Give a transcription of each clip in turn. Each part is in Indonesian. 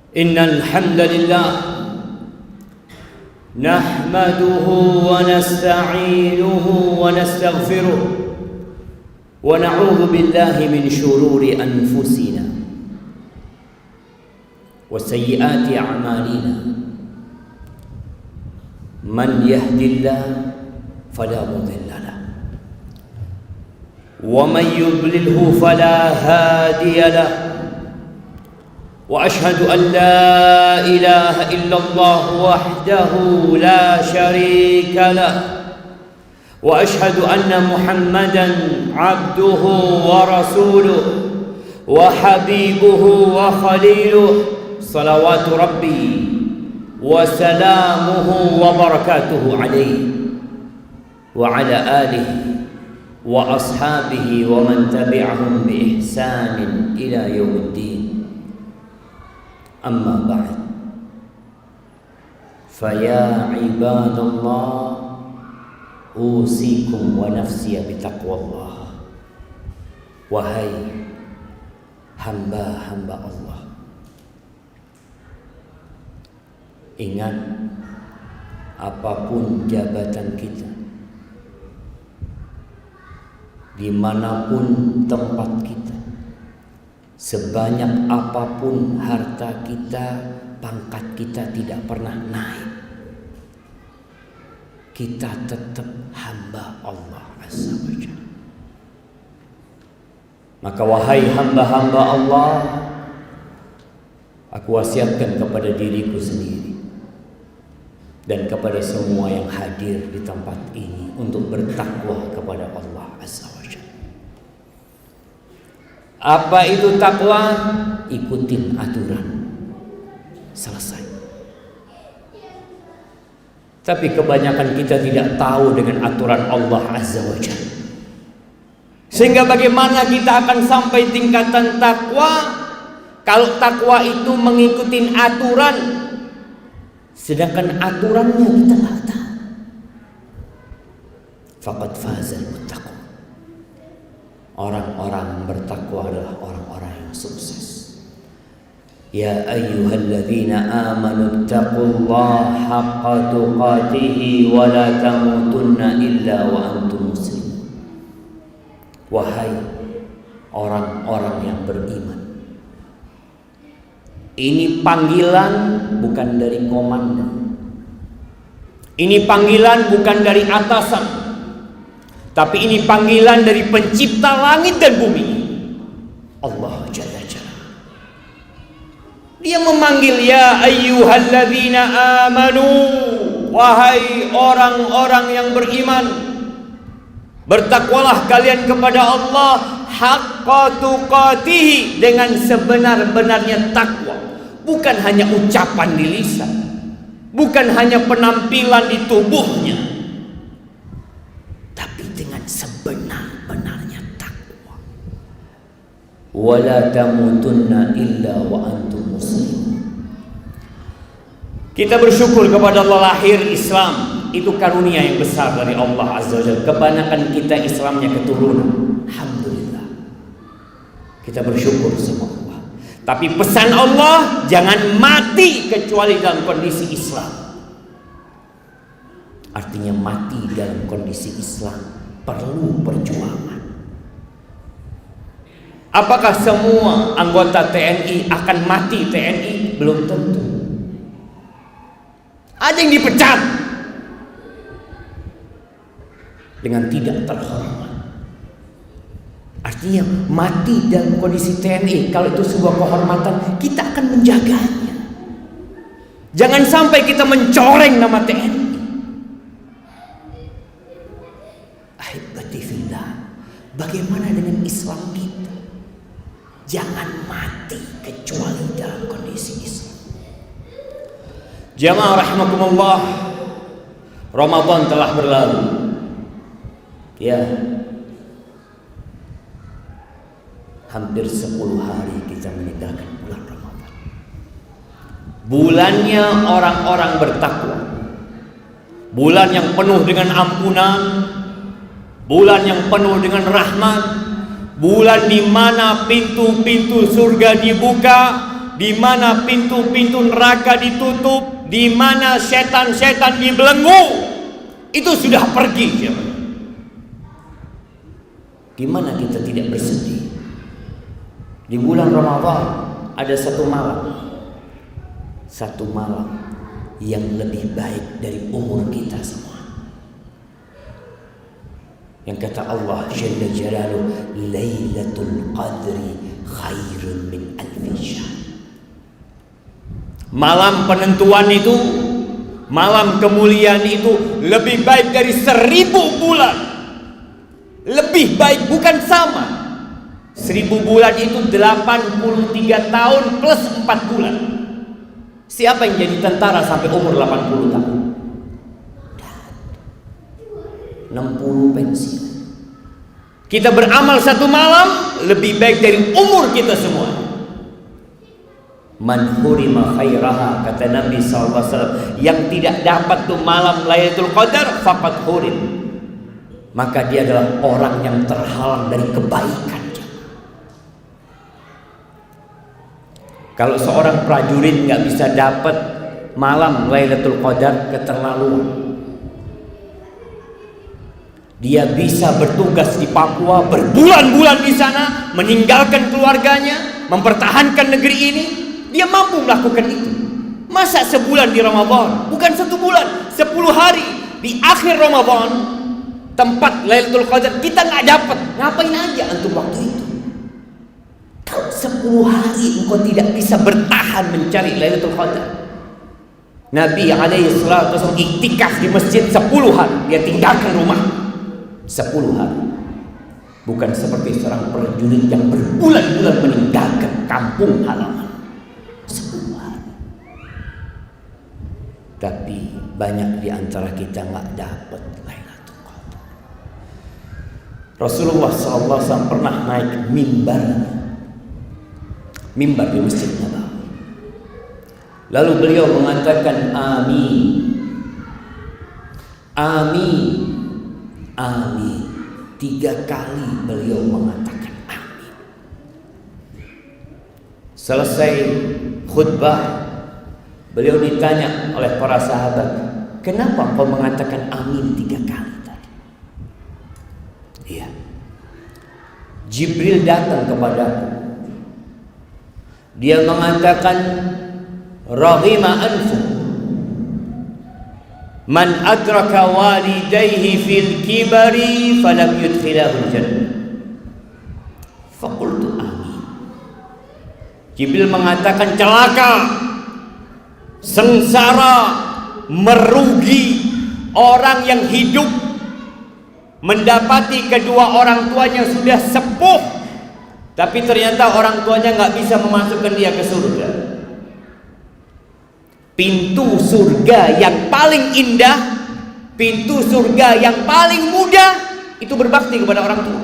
Innal hamdalillah nahmaduhu wa nasta'inuhu wa nastaghfiruh wa na'udzu billahi min shururi anfusina wa sayyiati a'malina. Man yahdihillahu fala mudilla lahu wa man yudlilhu fala hadiya lahu. وأشهد أن لا إله إلا الله وحده لا شريك له وأشهد أن محمدا عبده ورسوله وحبيبه وخليله صلوات ربي وسلامه وبركاته عليه وعلى آله وأصحابه ومن تبعهم بإحسان إلى يوم الدين. Amma ba'd, faya ibadallah, usikum wa nafsiya bitaqwallah. Wahai hamba-hamba Allah, ingat, apapun jabatan kita, dimanapun tempat kita, sebanyak apapun harta kita, pangkat kita tidak pernah naik, kita tetap hamba Allah Azza wa Jalla. Maka wahai hamba-hamba Allah, aku wasiatkan kepada diriku sendiri dan kepada semua yang hadir di tempat ini untuk bertakwa kepada Allah Azza wa Jalla. Apa itu takwa? Ikutin aturan, selesai. Tapi kebanyakan kita tidak tahu dengan aturan Allah Azza wa Jalla, sehingga bagaimana kita akan sampai tingkatan takwa kalau takwa itu mengikuti aturan, sedangkan aturannya kita nggak tahu. Faqad fazal muttaqun. Orang-orang bertakwa adalah orang-orang yang sukses. Ya ayyuhalladzina amanu taqullaha haqqa tuqatih wa la tamutunna illa wa antum muslimun. Wahai orang-orang yang beriman, ini panggilan bukan dari komandan, ini panggilan bukan dari atasan, tapi ini panggilan dari pencipta langit dan bumi, Allah Jalla Jalla. Dia memanggil, ya ayyuhalladzina amanu, wahai orang-orang yang beriman, bertakwalah kalian kepada Allah haqqa tuqatih, dengan sebenar-benarnya takwa. Bukan hanya ucapan di lisan, bukan hanya penampilan di tubuhnya, sebenar-benarnya takwa. Wala tamutunna illa wa antum muslimun. Kita bersyukur kepada Allah, lahir Islam itu karunia yang besar dari Allah Azza wa Jalla. Kebanyakan kita Islamnya keturunan, alhamdulillah. Kita bersyukur sama Allah. Tapi pesan Allah, jangan mati kecuali dalam kondisi Islam. Artinya mati dalam kondisi Islam perlu perjuangan. Apakah semua anggota TNI akan mati TNI? Belum tentu. Ada yang dipecat dengan tidak terhormat. Artinya mati dalam kondisi TNI, kalau itu sebuah kehormatan, kita akan menjaganya. Jangan sampai kita mencoreng nama TNI. Bagaimana dengan Islam kita? Jangan mati kecuali dalam kondisi Islam. Jamaah rahimakumullah, Ramadan telah berlalu. Ya, hampir 10 hari kita meninggalkan bulan Ramadan. Bulannya orang-orang bertakwa, bulan yang penuh dengan ampunan, bulan yang penuh dengan rahmat, bulan di mana pintu-pintu surga dibuka, di mana pintu-pintu neraka ditutup, di mana setan-setan dibelenggu, itu sudah pergi. Di mana kita tidak bersedih? Di bulan Ramadan ada satu malam yang lebih baik dari umur kita semua. Yang kata Allah Jalla Jalaluhu, Lailatul Qadri khairun min alfi syahr. Malam penentuan itu, malam kemuliaan itu lebih baik dari 1000 bulan. Lebih baik, bukan sama. 1000 bulan itu 83 tahun plus 4 bulan. Siapa yang jadi tentara sampai umur 80 tahun? 60 pensiun. Kita beramal satu malam lebih baik dari umur kita semua. Man hurima khairaha, kata Nabi SAW, yang tidak dapat tuh malam Lailatul Qadar faqad hurim, maka dia adalah orang yang terhalang dari kebaikan. Kalau seorang prajurit nggak bisa dapat malam Lailatul Qadar, keterlaluan. Dia bisa bertugas di Papua berbulan-bulan di sana, meninggalkan keluarganya, mempertahankan negeri ini. Dia mampu melakukan itu. Masa sebulan di Ramadan? Bukan 1 bulan, 10 hari di akhir Ramadan, tempat Lailatul Qadar kita nggak dapat. Ngapain aja untuk waktu itu? Kalau 10 hari engkau tidak bisa bertahan mencari Lailatul Qadar. Nabi SAW iktikaf di masjid 10 hari, dia tinggalkan rumah 10 hari. Bukan seperti seorang prajurit yang berbulan-bulan meninggalkan kampung halaman 10 hari. Tapi banyak di antara kita nggak dapat Lailatul Qadar. Rasulullah SAW pernah naik mimbar di Masjid Nabawi. Lalu beliau mengatakan amin, amin, amin. 3 kali beliau mengatakan amin. Selesai khutbah, beliau ditanya oleh para sahabat, kenapa kau mengatakan amin 3 kali tadi? Iya, Jibril datang kepadaku. Dia mengatakan, raghima anfu man adraka walidayhi fil kibari falam yudkhilahul jannah. Faqultu amin. Jibril mengatakan celaka, sengsara, merugi orang yang hidup mendapati kedua orang tuanya sudah sepuh, tapi ternyata orang tuanya nggak bisa memasukkan dia ke surga. Pintu surga yang paling indah, pintu surga yang paling mudah, itu berbakti kepada orang tua.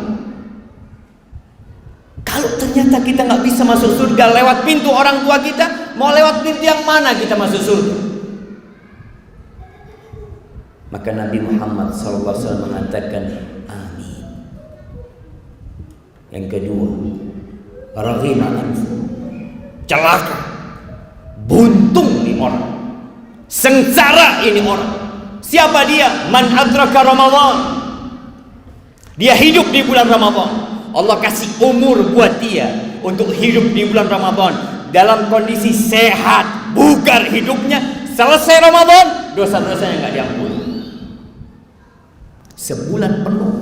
Kalau ternyata kita nggak bisa masuk surga lewat pintu orang tua kita, mau lewat pintu yang mana kita masuk surga? Maka Nabi Muhammad SAW mengatakan amin. Yang kedua, raghima anfu, celaka, buntung nih orang, sengsara ini orang. Siapa dia? Man adraka Ramadan. Dia hidup di bulan Ramadan. Allah kasih umur buat dia untuk hidup di bulan Ramadan dalam kondisi sehat, bugar hidupnya. Selesai Ramadan, dosa-dosanya nggak diampuni. Sebulan penuh,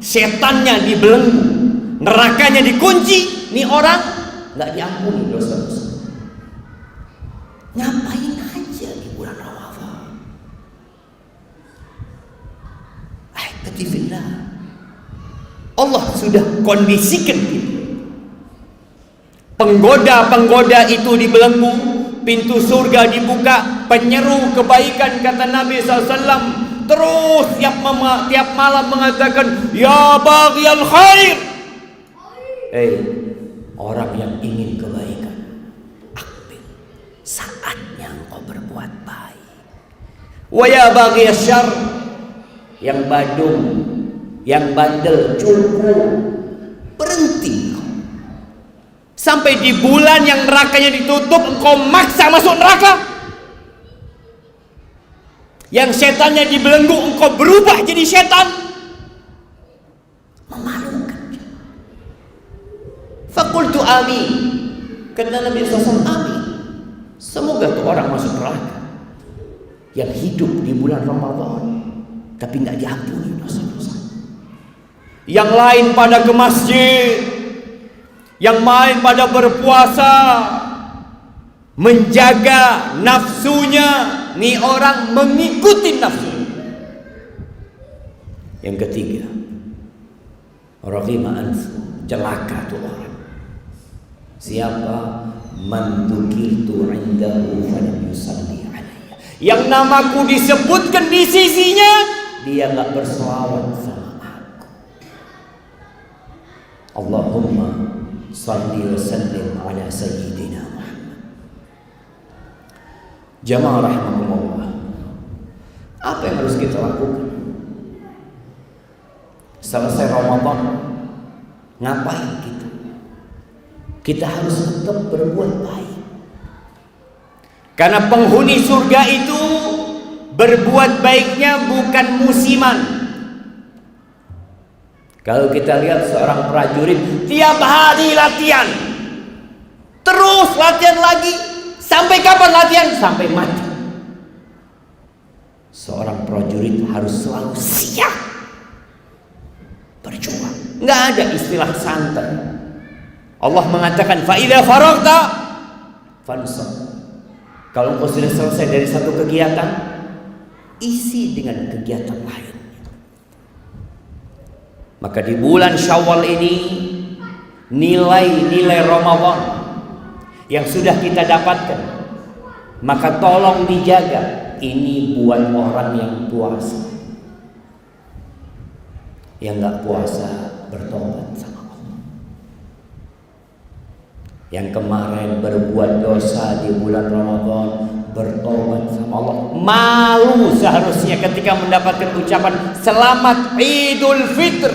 setannya dibelenggu, nerakanya dikunci, nih orang nggak diampuni dosa-dosa. Ngapain aja di bulan Ramadan? Ahibbatifillah, Allah sudah kondisikan kita. Penggoda-penggoda itu dibelenggu, pintu surga dibuka, penyeru kebaikan kata Nabi SAW terus tiap malam mengatakan, ya baghiyal khair. Orang yang ingin kebaikan, saatnya engkau berbuat baik. Wa ya baghiyas syarr, yang badung, yang bandel, cupu, berhenti. Sampai di bulan yang nerakanya ditutup, engkau maksa masuk neraka. Yang setannya dibelenggu, engkau berubah jadi setan. Memalukan. Fakultu amin. Kata Nabi SAW, amin. Semoga tuh orang masuk neraka yang hidup di bulan Ramadan tapi nggak diampuni dosa-dosa. Yang lain pada ke masjid, yang lain pada berpuasa, menjaga nafsunya. Nih orang mengikuti nafsu. Yang ketiga, raghima anfu, celaka tuh orang. Siapa? Man dzukirtu 'indahu falam yusalli alayya. Yang namaku disebutkan di sisinya, dia enggak berselawat sama aku. Allahumma shalli wa sallim ala sayyidina Muhammad. Jamaah rahimakumullah. Apa yang harus kita lakukan? Selesai Ramadan, ngapain kita? Kita harus tetap berbuat baik. Karena penghuni surga itu berbuat baiknya bukan musiman. Kalau kita lihat seorang prajurit tiap hari latihan, terus latihan lagi, sampai kapan latihan? Sampai mati. Seorang prajurit harus selalu siap berjuang. Nggak ada istilah santai. Allah mengatakan fa idza faragta fansab. Kalau engkau sudah selesai dari satu kegiatan, isi dengan kegiatan lain. Maka di bulan Syawal ini nilai-nilai Ramadan yang sudah kita dapatkan, maka tolong dijaga. Ini buat orang yang puasa. Yang nggak puasa bertobat sama Allah. Yang kemarin berbuat dosa di bulan Ramadan bertobat sama Allah. Malu seharusnya ketika mendapatkan ucapan selamat Idul Fitr.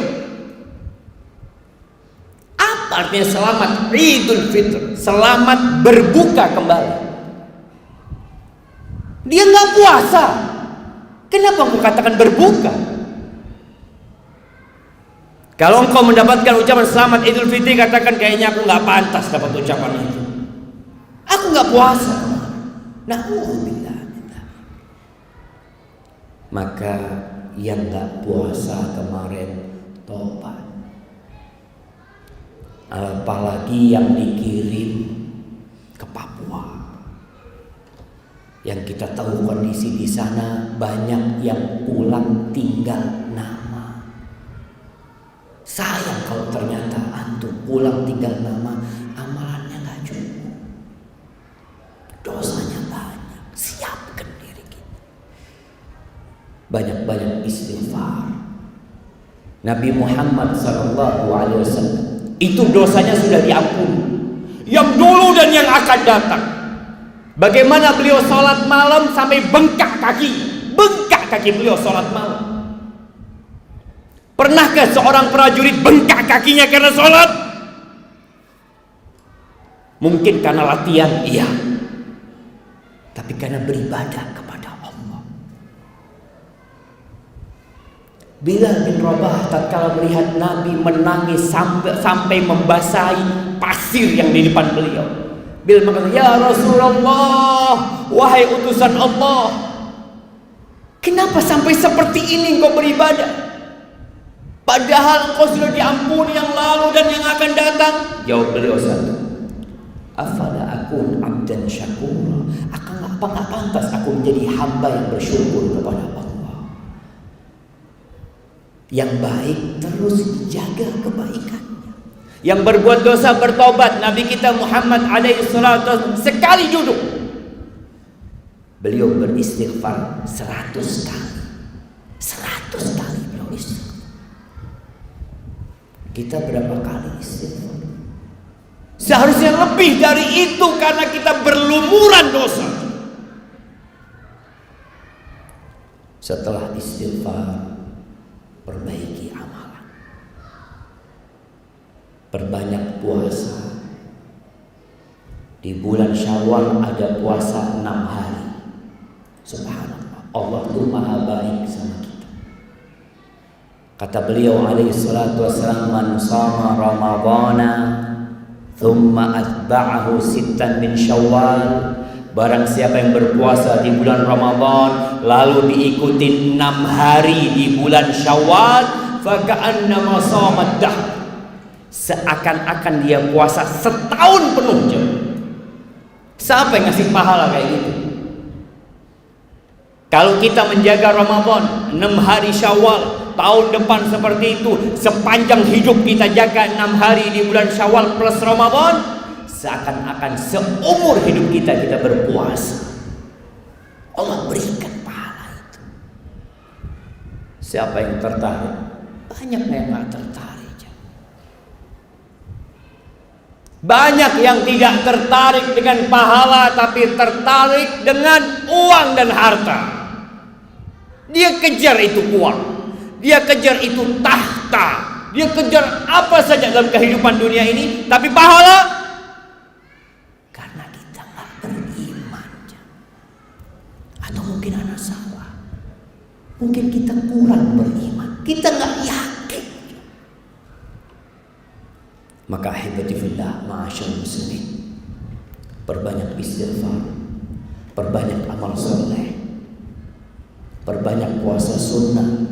Apa artinya selamat Idul Fitr? Selamat berbuka kembali. Dia nggak puasa. Kenapa engkau katakan berbuka? Kalau engkau mendapatkan ucapan selamat Idul Fitri, katakan kayaknya aku nggak pantas dapat ucapan itu. Aku nggak puasa. Na'udzubillah. Maka yang nggak puasa kemarin tobat. Apalagi yang dikirim ke Papua. Yang kita tahu kondisi di sana banyak yang pulang tinggal nama. Sayang kalau ternyata antum pulang tinggal nama, amalannya nggak cukup, dosanya banyak. Siapkan diri kita. Banyak-banyak istighfar. Nabi Muhammad SAW itu dosanya sudah diampuni. Yang dulu dan yang akan datang. Bagaimana beliau sholat malam sampai bengkak kaki. Bengkak kaki beliau sholat malam. Pernahkah seorang prajurit bengkak kakinya karena sholat? Mungkin karena latihan, iya. Tapi karena beribadah kepada Allah. Bilal bin Rabah tatkala melihat Nabi menangis sampai membasahi pasir yang di depan beliau. Bilal mengatakan, ya Rasulullah, wahai utusan Allah, kenapa sampai seperti ini engkau beribadah? Padahal engkau sudah diampuni yang lalu dan yang akan datang. Jawab beliau satu, afala akun abdan syakura. Apa nggak pantas aku menjadi hamba yang bersyukur kepada Allah? Yang baik terus dijaga kebaikannya. Yang berbuat dosa bertobat. Nabi kita Muhammad alaihissalam sekali duduk, beliau beristighfar 100 kali. 100 kali beliau istighfar. Kita berapa kali istighfar? Seharusnya lebih dari itu karena kita berlumuran dosa. Setelah istighfar, perbaiki amalan. Perbanyak puasa, Di bulan Syawal ada puasa 6 hari. Subhanallah, Allah tuh maha baik sama kita. Kata beliau alaihi salatu wassalam, man shama ramadhana thumma atba'ahu sittan min Syawal, barang siapa yang berpuasa di bulan Ramadan lalu diikuti 6 hari di bulan Syawal, faka'annama shamat dahr, seakan-akan dia puasa setahun penuh. Siapa yang ngasih pahala kayak gitu? Kalau kita menjaga Ramadan 6 hari Syawal, tahun depan seperti itu, sepanjang hidup kita jaga 6 hari di bulan Syawal plus Ramadan, seakan-akan seumur hidup kita berpuasa. Allah berikan pahala itu. Siapa yang tertarik? Banyak yang gak tertarik. Banyak yang tidak tertarik dengan pahala, tapi tertarik dengan uang dan harta. Dia kejar itu uang, dia kejar itu tahta, dia kejar apa saja dalam kehidupan dunia ini, tapi pahala karena kita nggak beriman. Atau mungkin anak salah, mungkin kita kurang beriman, kita nggak yakin. Maka ahibati fillah, ma'asyarul muslimin, perbanyak istighfar, perbanyak amal soleh, perbanyak puasa sunnah,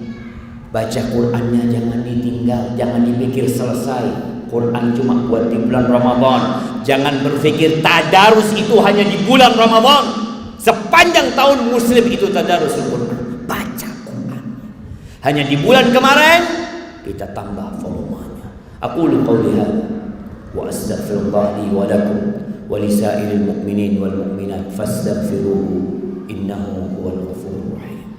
baca Qur'annya jangan ditinggal, jangan dipikir selesai Qur'an cuma buat di bulan Ramadan. Jangan berpikir tadarus itu hanya di bulan Ramadan. Sepanjang tahun muslim itu tadarus Qur'an, baca Qur'an. Hanya di bulan kemarin kita tambah volumenya. Aqulu qawli hadza wa astaghfirullah li wa lakum wa lisa'iril mu'minin wal mu'minat fastaghfiruhu innahu huwal ghafurur rahim.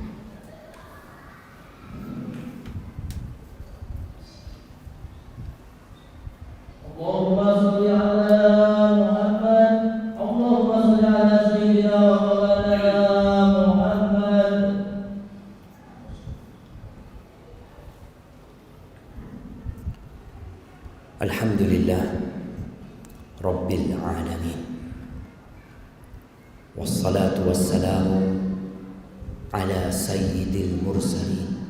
Allahumma shalli ala Muhammad, Allahumma shalli ala sayyidina wa maulana Muhammad. Alhamdulillah Rabbil Alamin, wassalatu wassalamu ala sayyidil mursalin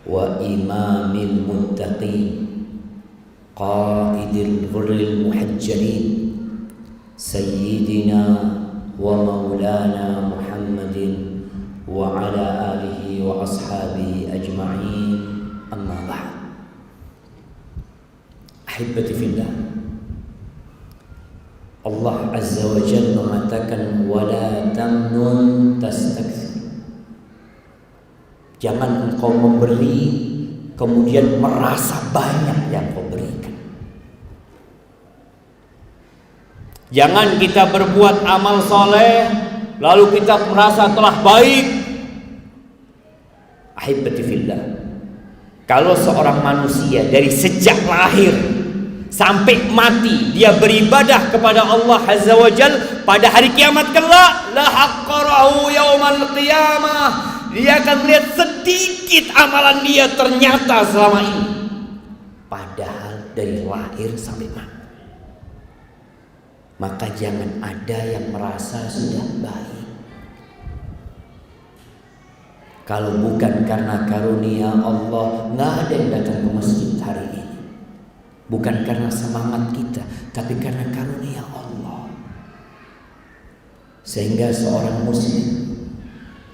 wa imamil muttaqin qaidil ghurril muhajjalin sayyidina wa maulana Muhammadin wa ala alihi wa ashabihi ajma'in, amma ba'd. Ahibati fillah, Allah Azza wa Jalla mengatakan wala tamnun tastakthir. Jangan engkau memberi kemudian merasa banyak yang kau berikan. Jangan kita berbuat amal soleh lalu kita merasa telah baik. Ahibati fillah, kalau seorang manusia dari sejak lahir sampai mati dia beribadah kepada Allah Azza wa Jalla, pada hari kiamat kelak la haqqarahu yaumal qiyamah, dia akan melihat sedikit amalan dia ternyata selama ini, padahal dari lahir sampai mati. Maka jangan ada yang merasa sudah baik. Kalau bukan karena karunia Allah, nggak ada yang datang ke masjid hari ini. Bukan karena semangat kita, tapi karena karunia Allah. Sehingga seorang muslim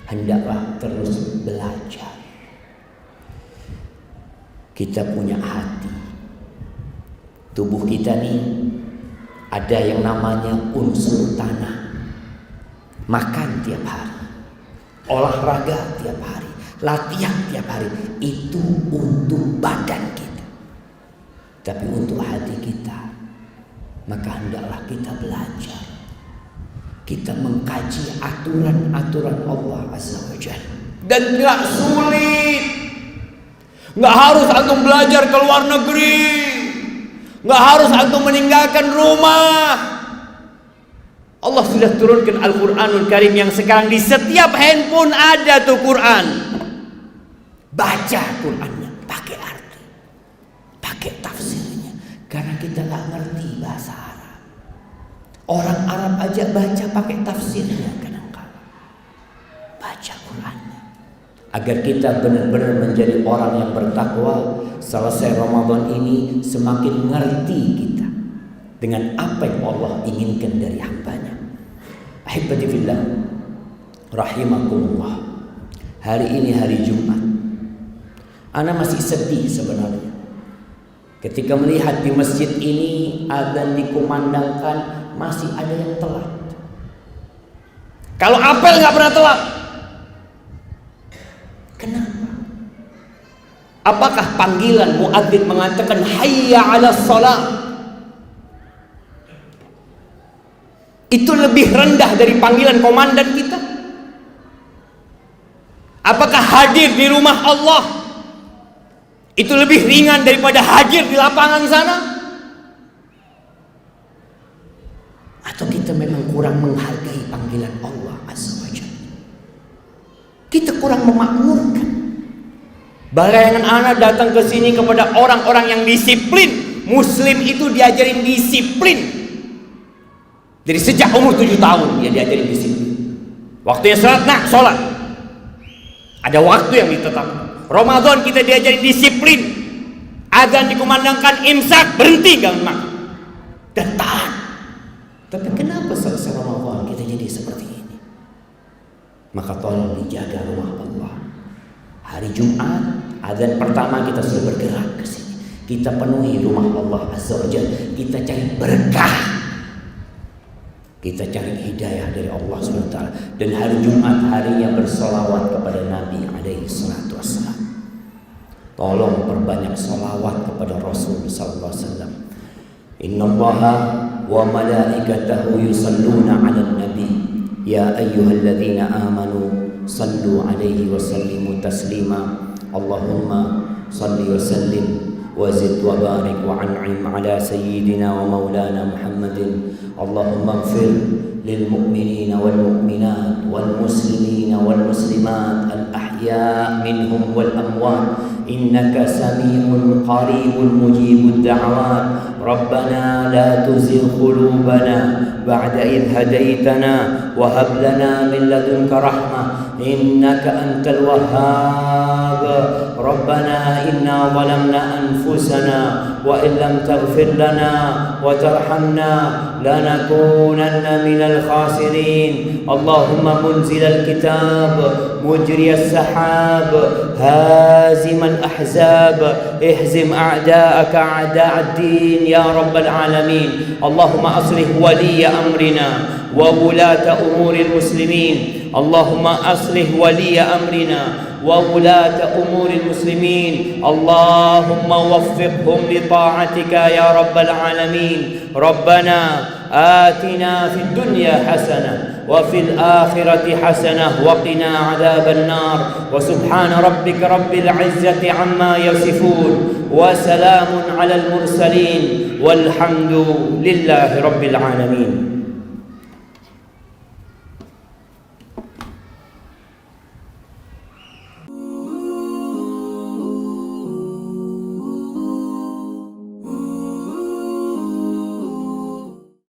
hendaklah terus belajar. Kita punya hati. Tubuh kita nih ada yang namanya unsur tanah. Makan tiap hari, olahraga tiap hari, latihan tiap hari. Itu untuk badan kita. Tapi untuk hati kita, maka hendaklah kita belajar. Kita mengkaji aturan-aturan Allah Azza wa Jalla. Dan gak sulit. Gak harus antum belajar ke luar negeri. Gak harus antum meninggalkan rumah. Allah sudah turunkan Al-Quranul Karim yang sekarang di setiap handphone ada tuh Quran. Baca Qurannya, pakai arti, pakai tafsirnya. Karena kita gak ngerti bahasa Arab. Orang Arab aja baca pakai tafsirnya kadang-kadang. Baca Qurannya. Agar kita benar-benar menjadi orang yang bertakwa. Selesai Ramadan ini semakin ngerti kita dengan apa yang Allah inginkan dari hambanya. Ahibati fillah, rahimakumullah. Hari ini hari Jumat. Ana masih sedih sebenarnya ketika melihat di masjid ini adzan dikumandangkan masih ada yang telat. Kalau apel nggak pernah telat. Kenapa? Apakah panggilan muadzin mengatakan hayya 'alas shalah itu lebih rendah dari panggilan komandan kita? Apakah hadir di rumah Allah itu lebih ringan daripada hadir di lapangan sana? Atau kita memang kurang menghargai panggilan Allah Azza wa Jalla? Kita kurang memakmurkan. Bayangan anak datang ke sini kepada orang-orang yang disiplin. Muslim itu diajarin disiplin. Jadi sejak umur 7 tahun dia diajarin disiplin. Waktunya sholat, nah sholat. Ada waktu yang ditetapkan. Ramadan kita diajarin disiplin. Adzan dikumandangkan, imsak, berhenti gak makan. Dan tahan. Tapi kenapa selesai Ramadan kita jadi seperti ini? Maka tolong dijaga rumah Allah. Hari Jumat, adzan pertama kita sudah bergerak ke sini. Kita penuhi rumah Allah Azza wa Jalla. Kita cari berkah. Kita cari hidayah dari Allah SWT. Dan hari Jumat harinya bersolawat kepada Nabi alaihi salatu wassalam. Tolong perbanyak solawat kepada Rasul sallallahu alaihi wasallam. Innallaha wa malaikatahu yusalluna 'alan nabi. Ya ayyuhalladzina amanu sallu 'alaihi wa sallimu taslima. Allahumma salli wa sallim wa zid wa barik wa an'im 'ala sayyidina wa maulana Muhammadin. Allahumma ighfir lil mu'minina wal mu'minat wal muslimina wal muslimat al ahya' minhum wal amwat. Innaka sami'un qaribun mujibud da'awat. Rabbana la tuzigh qulubana ba'da idh hadaitana wa hab lana min ladunka rahmah innaka antal wahhab. Rabbana inna zalamna anfusana wa in lam taghfir lana wa tarhamna lanakunanna minal khasirin. Allahumma munzilal kitab mujriyas sahab hazimal ahzab ihzim a'da'aka a'da'ad din ya rabbal alamin. Allahumma aslih waliya amrina wa wulata umuril muslimin. Allahumma aslih waliya amrina wa wulata umuril muslimin. Allahumma waffiqhum li ta'atika ya rabbal alamin. Rabbana آتنا في الدنيا حسنة وفي الآخرة حسنة وقنا عذاب النار. وسبحان ربك رب العزة عما يصفون وسلام على المرسلين والحمد لله رب العالمين.